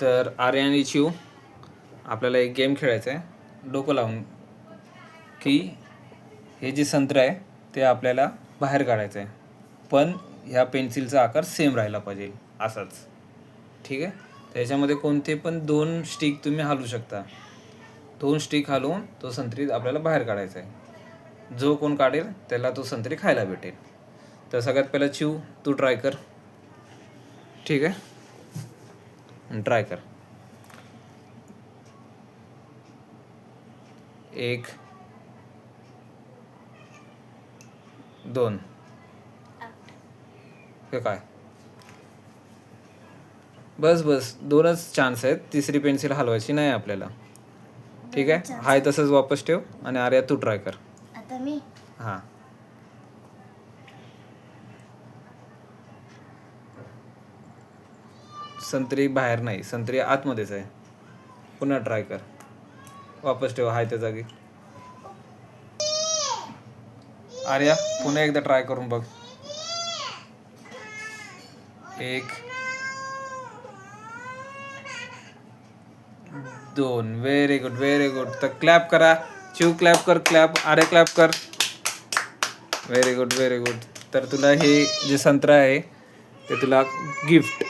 तर आर्य आणि चिव आपल्याला एक गेम खेळायचा आहे डोकं लावून, की हे जे संत्र आहे ते आपल्याला बाहेर काढायचं आहे, पण ह्या पेन्सिलचा आकार सेम राहिला पाहिजे असाच. ठीक आहे. त्याच्यामध्ये कोणते पण 2 स्टिक तुम्ही हलवू शकता. 2 स्टिक हलवून तो संत्री आपल्याला बाहेर काढायचा आहे. जो कोण काढेल त्याला तो संत्री खायला भेटेल. तर सगळ्यात पहिला चिव तू ट्राय कर. ठीक आहे, ट्राय कर. 1 2 हे काय, बस 2च चान्स आहेत. तिसरी पेन्सिल हलवायची नाही आपल्याला. ठीक आहे, हाय तसंच वापस ठेव. आणि आर्या तू ट्राय कर. आता मी हां, संत्री बाहेर नाही, संत्री आतमध्येच आहे. पुन्हा ट्राय कर, वापस ठेव हाय त्या जागी. आर्या पुन्हा एकदा ट्राय करून बघ. 1 2 व्हेरी गुड. तर क्लॅप करा. चिव क्लॅप कर, क्लॅप. आर्या क्लॅप कर. Very good. तर तुला हे जे संत्रा आहे ते तुला गिफ्ट